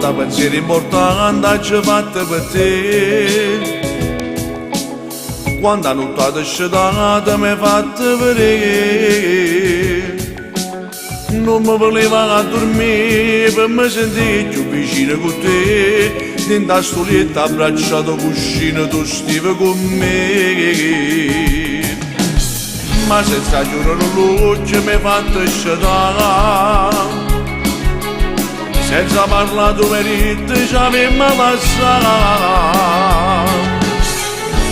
quanta pensieri importanti ci fatte per te. Quanta nottata sciatata mi hai fatto vedere. Non mi voleva a dormire per me sentire più vicino con te. Dentro sto letto abbracciato cuscino tu stivi con me. Ma senza chiudere l'occhio mi hai fatto sciatare. Senza parlare tu meriti ci avemmo passato.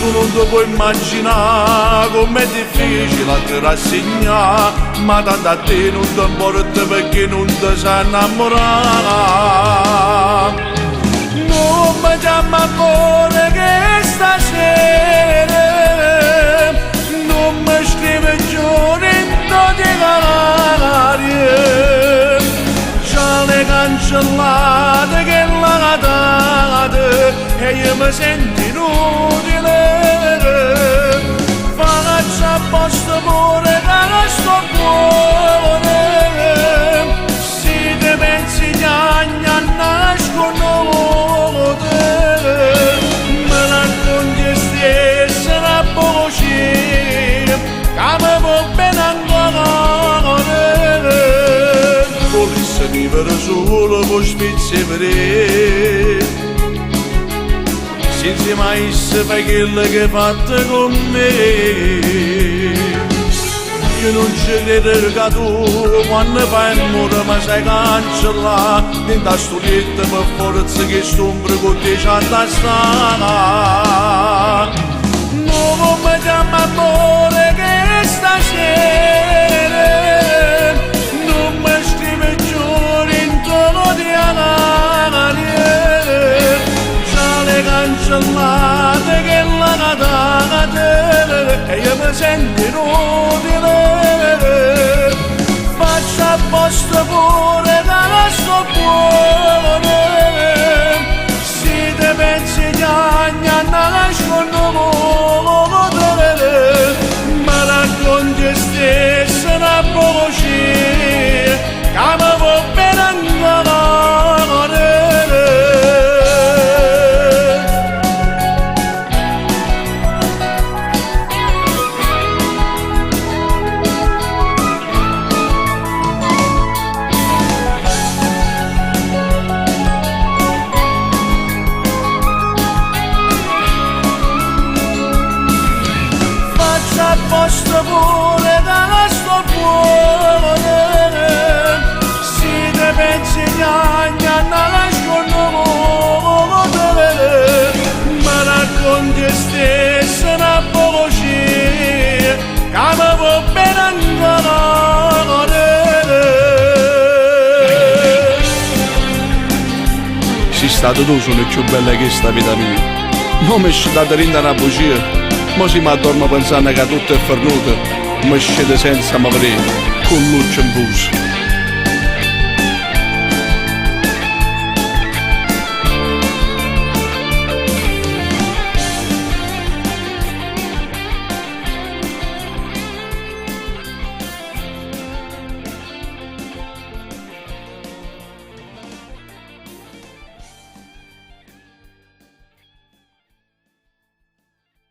Tu non ti puoi immaginare com'è difficile a te rassegnare, ma tanto a te non ti importa perché non ti sai innamorare. Non mi chiama amore che stasera non mi scrive giorni di canarie. C'ha le cancellate che l'ha date e io mi sento inutile. Faccio apposta pure che sto cuore. Se ti pensi che nascono te, me racconti stessa una voce che mi può bene ancora. Volessi vivere solo con spizzi veri, senza mai sapere quello che hai fatto con me. Io non ci credo che tu quando fai amore mi sai cancellare. Dentro sto letto mi forza che stombro con te c'ha da stare. Non mi chiama amore che stasera non mi scrive giorni intorno di canarie. C'ha le cancellate che la date e io mi sento inutile. Faccio apposta pure che sto cuore. Se ti pensi che nascono te, ma racconti stessa una voce che mi può bene ancora. Apposta pure che sto cuore. Se ti pensi che nascono te, ma racconti stessa una voce che mi può bene ancora. Sei stato tu sono più bella che sta vita mia. Non mi è data rinda una bugia. Ma si mi addormo pensando che tutto è fernuto, mi scende senza ma vedere, con luce in buso.